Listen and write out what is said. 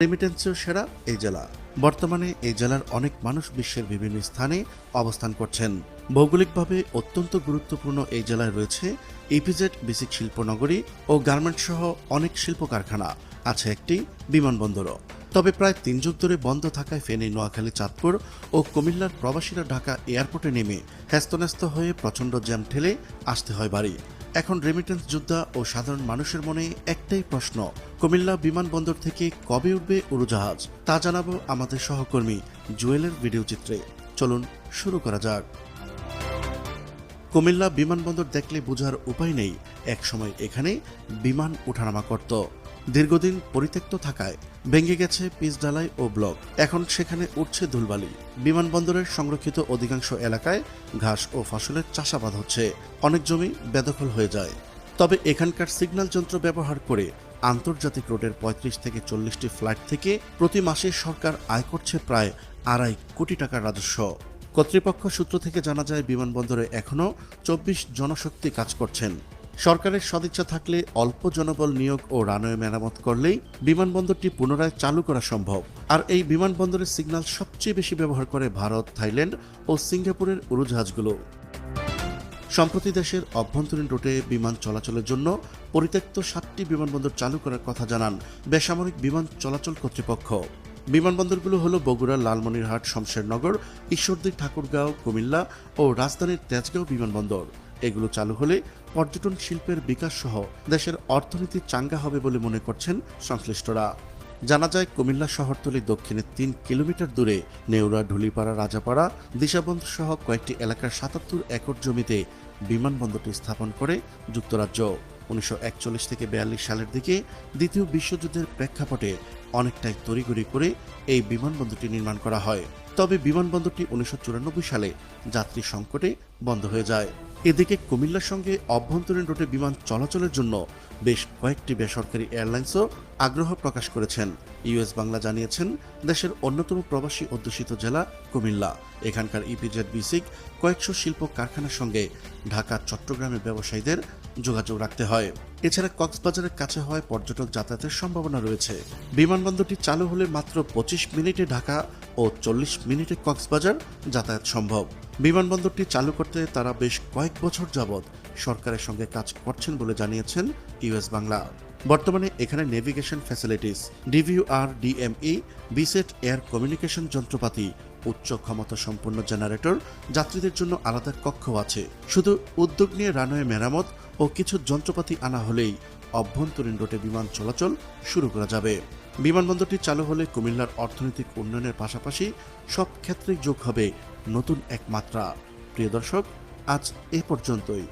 রেমিটেন্সেও সেরা এই জেলা। বর্তমানে এই জেলার অনেক মানুষ বিশ্বের বিভিন্ন স্থানে অবস্থান করছেন। ভৌগোলিকভাবে অত্যন্ত গুরুত্বপূর্ণ এই জেলায় রয়েছে ইপিজেড বেসিক শিল্পনগরী ও গার্মেন্টস সহ অনেক শিল্প কারখানা, আছে একটি বিমানবন্দরও। তবে প্রায় 3 যুগ ধরে বন্ধ থাকায় ফেনী, নোয়াখালী, চাঁদপুর ও কুমিল্লার প্রবাসীরা ঢাকা এয়ারপোর্টে নেমে হ্যাস্তন্যস্ত হয়ে প্রচণ্ড জ্যাম ঠেলে আসতে হয় বাড়ি। এখন রেমিটেন্স যোদ্ধা ও সাধারণ মানুষের মনে একটাই প্রশ্ন, কুমিল্লা বিমানবন্দর থেকে কবে উঠবে উড়োজাহাজ? তা জানাবো আমাদের সহকর্মী জুয়েলের ভিডিও চিত্রে। চলুন শুরু করা যাক। কুমিল্লা বিমানবন্দর দেখলে বোঝার উপায় নেই, একসময় এখানে বিমান ওঠানামা করত। দীর্ঘদিন পরিত্যক্ত থাকায় ভেঙে গেছে পিচ ঢালাই ও ব্লক, এখন সেখানে উঠছে ধুলবালি। বিমানবন্দরের সংরক্ষিত অধিকাংশ এলাকায় ঘাস ও ফসলের চাষাবাদ হচ্ছে, অনেক জমি বেদখল হয়ে যায়। তবে এখানকার সিগন্যাল যন্ত্র ব্যবহার করে আন্তর্জাতিক রুটের 35 থেকে 40টি ফ্লাইট থেকে প্রতি মাসে সরকার আয় করছে প্রায় 2.5 কোটি টাকার রাজস্ব। কর্তৃপক্ষ সূত্র থেকে জানা যায়, বিমানবন্দরে এখনও 24 জনশক্তি কাজ করছেন। সরকারের সদিচ্ছা থাকলে অল্প জনবল নিয়োগ ও রানওয়ে মেরামত করলেই বিমানবন্দরটি পুনরায় চালু করা সম্ভব। আর এই বিমানবন্দরের সিগন্যাল সবচেয়ে বেশি ব্যবহার করে ভারত, থাইল্যান্ড ও সিঙ্গাপুরের উড়োজাহাজগুলো। সম্প্রতি দেশের অভ্যন্তরীণ রুটে বিমান চলাচলের জন্য পরিত্যক্ত 7টি বিমানবন্দর চালু করার কথা জানান বেসামরিক বিমান চলাচল কর্তৃপক্ষ। বিমানবন্দরগুলো হলো বগুড়া, লালমনিরহাট, শমশেরনগর, ঈশ্বরদী, ঠাকুরগাঁও, কুমিল্লা ও রাজধানীর তেজগাঁও বিমানবন্দর। এগুলো চালু হলে পর্যটন শিল্পের বিকাশ সহ দেশের অর্থনীতি চাঙ্গা হবে বলে মনে করছেন সংশ্লিষ্টরা। জানা যায়, কুমিল্লা শহরতলি দক্ষিণে 3 কিলোমিটার দূরে নেউরা, ঢুলিপাড়া, রাজাপাড়া, দিশাবন্ধ সহ কয়েকটি এলাকার 77 একর জমিতে বিমানবন্দরটি স্থাপন করে যুক্তরাজ্য। 1941 থেকে 42 সালের দিকে দ্বিতীয় বিশ্বযুদ্ধের প্রেক্ষাপটে অনেকটাই তড়িঘড়ি করে এই বিমানবন্দরটি নির্মাণ করা হয়। তবে বিমানবন্দরটি 1994 সালে যাত্রী সংকটে বন্ধ হয়ে যায়। এদিকে কুমিল্লার সঙ্গে অভ্যন্তরীণ রুটে বিমান চলাচলের জন্য বেশ কয়েকটি বেসরকারি এয়ারলাইন্সও আগ্রহ প্রকাশ করেছেন। ইউএস বাংলা জানিয়েছেন, দেশের অন্যতম প্রবাসী অধ্যুষিত জেলা কুমিল্লা। এখানকার ইপিজেড বেসিক কয়েকশো শিল্প কারখানার সঙ্গে ঢাকা, চট্টগ্রামের ব্যবসায়ীদের যোগাযোগ রাখতে হয়। এছাড়া কক্সবাজারের কাছে হয় পর্যটক যাতায়াতের সম্ভাবনা রয়েছে। বিমানবন্দরটি চালু হলে মাত্র 25 মিনিটে ঢাকা ও 40 মিনিটে কক্সবাজার যাতায়াত সম্ভব। বিমানবন্দরটি চালু করতে তারা বেশ কয়েক বছর যাবৎ সরকারের সঙ্গে কাজ করছেন বলে জানিয়েছেন ইউএস বাংলা। বর্তমানে এখানে navigation facilities, DVOR, DME, VSAT air communication যন্ত্রপাতি, উচ্চ ক্ষমতা সম্পন্ন জেনারেটর, যাত্রীদের জন্য আলাদা কক্ষ আছে। শুধু উদ্যোগ নিয়ে রানওয়ে মেরামত ও কিছু যন্ত্রপাতি আনা হলেই অভ্যন্তরীণ রুটে বিমান চলাচল শুরু করা যাবে। বিমানবন্দরটি চালু হলে কুমিল্লার অর্থনৈতিক উন্নয়নের পাশাপাশি সব ক্ষেত্রেই যোগ হবে নতুন এক মাত্রা। প্রিয় দর্শক, আজ এ পর্যন্তই।